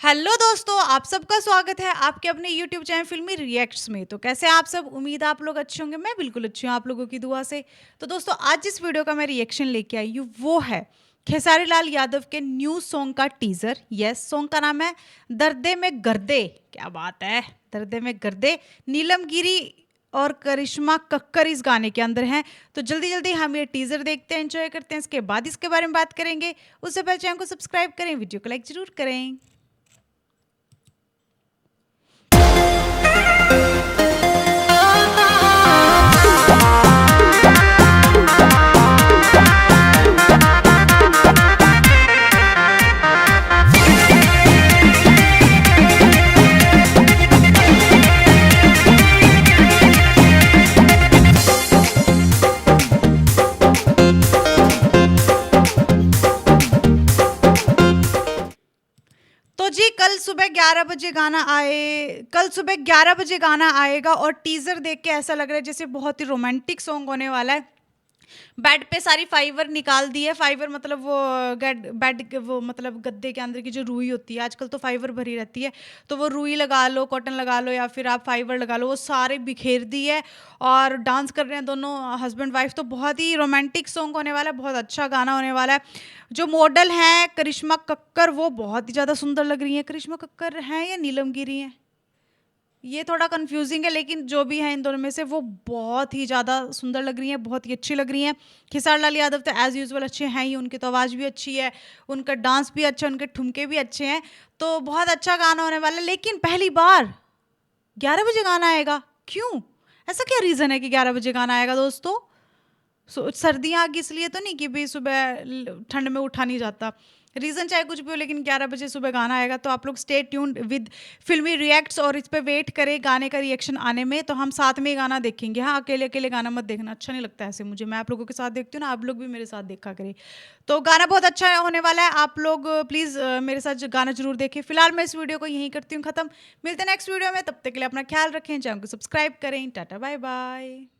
Hello दोस्तों, आप सबका स्वागत है आपके अपने यूट्यूब चैनल फिल्मी रिएक्ट्स में। तो कैसे हैं आप सब? उम्मीद है आप लोग अच्छे होंगे। मैं बिल्कुल अच्छी हूँ आप लोगों की दुआ से। तो दोस्तों, आज जिस वीडियो का मैं रिएक्शन लेके आई हूँ वो है खेसारी लाल यादव के न्यू सॉन्ग का टीजर। यस, सॉन्ग का नाम है दर्दे में गर्दे। क्या बात है, दर्दे में गर्दे। नीलम गिरी और करिश्मा कक्कर इस गाने के अंदर हैं। तो जल्दी जल्दी हम ये टीजर देखते हैं, एंजॉय करते हैं, इसके बाद इसके बारे में बात करेंगे। उससे पहले चैनल को सब्सक्राइब करें, वीडियो को लाइक जरूर करें। तो जी कल सुबह 11 बजे गाना आएगा और टीजर देख के ऐसा लग रहा है जैसे बहुत ही रोमांटिक सॉन्ग होने वाला है। बेड पे सारी फाइबर निकाल दी है। फाइबर मतलब वो बेड वो मतलब गद्दे के अंदर की जो रुई होती है, आजकल तो फाइबर भरी रहती है, तो वो रुई लगा लो, कॉटन लगा लो या फिर आप फाइबर लगा लो, वो सारे बिखेर दी है और डांस कर रहे हैं दोनों हस्बैंड वाइफ। तो बहुत ही रोमांटिक सॉन्ग होने वाला है, बहुत अच्छा गाना होने वाला है। जो मॉडल है करिश्मा कक्कर, वो बहुत ही ज़्यादा सुंदर लग रही है। करिश्मा कक्कर हैं या नीलम गिरी हैं, ये थोड़ा कंफ्यूजिंग है, लेकिन जो भी है इन दोनों में से वो बहुत ही ज़्यादा सुंदर लग रही हैं, बहुत ही अच्छी लग रही हैं। खेसारी लाल यादव तो एज़ यूजुअल अच्छे हैं ही, उनकी तो आवाज़ भी अच्छी है, उनका डांस भी अच्छा है, उनके ठुमके भी अच्छे हैं। तो बहुत अच्छा गाना होने वाला है। लेकिन पहली बार 11 बजे गाना आएगा, क्यों? ऐसा क्या रीज़न है कि 11 बजे गाना आएगा दोस्तों? सर्दियाँ आ गई इसलिए तो नहीं कि भाई सुबह ठंड में उठा नहीं जाता। रीज़न चाहे कुछ भी हो, लेकिन 11 बजे सुबह गाना आएगा। तो आप लोग स्टे ट्यून्ड विद फिल्मी रिएक्ट्स और इस पे वेट करें गाने का रिएक्शन आने में। तो हम साथ में ही गाना देखेंगे। हाँ, अकेले अकेले गाना मत देखना, अच्छा नहीं लगता ऐसे मुझे। मैं आप लोगों के साथ देखती हूँ ना, आप लोग भी मेरे साथ देखा करें। तो गाना बहुत अच्छा होने वाला है। आप लोग प्लीज़ मेरे साथ गाना जरूर देखें। फिलहाल मैं इस वीडियो को यहीं करती हूँ ख़त्म। मिलते हैं नेक्स्ट वीडियो में, तब तक के लिए अपना ख्याल रखें, चैनल को सब्सक्राइब करें। Tata bye bye.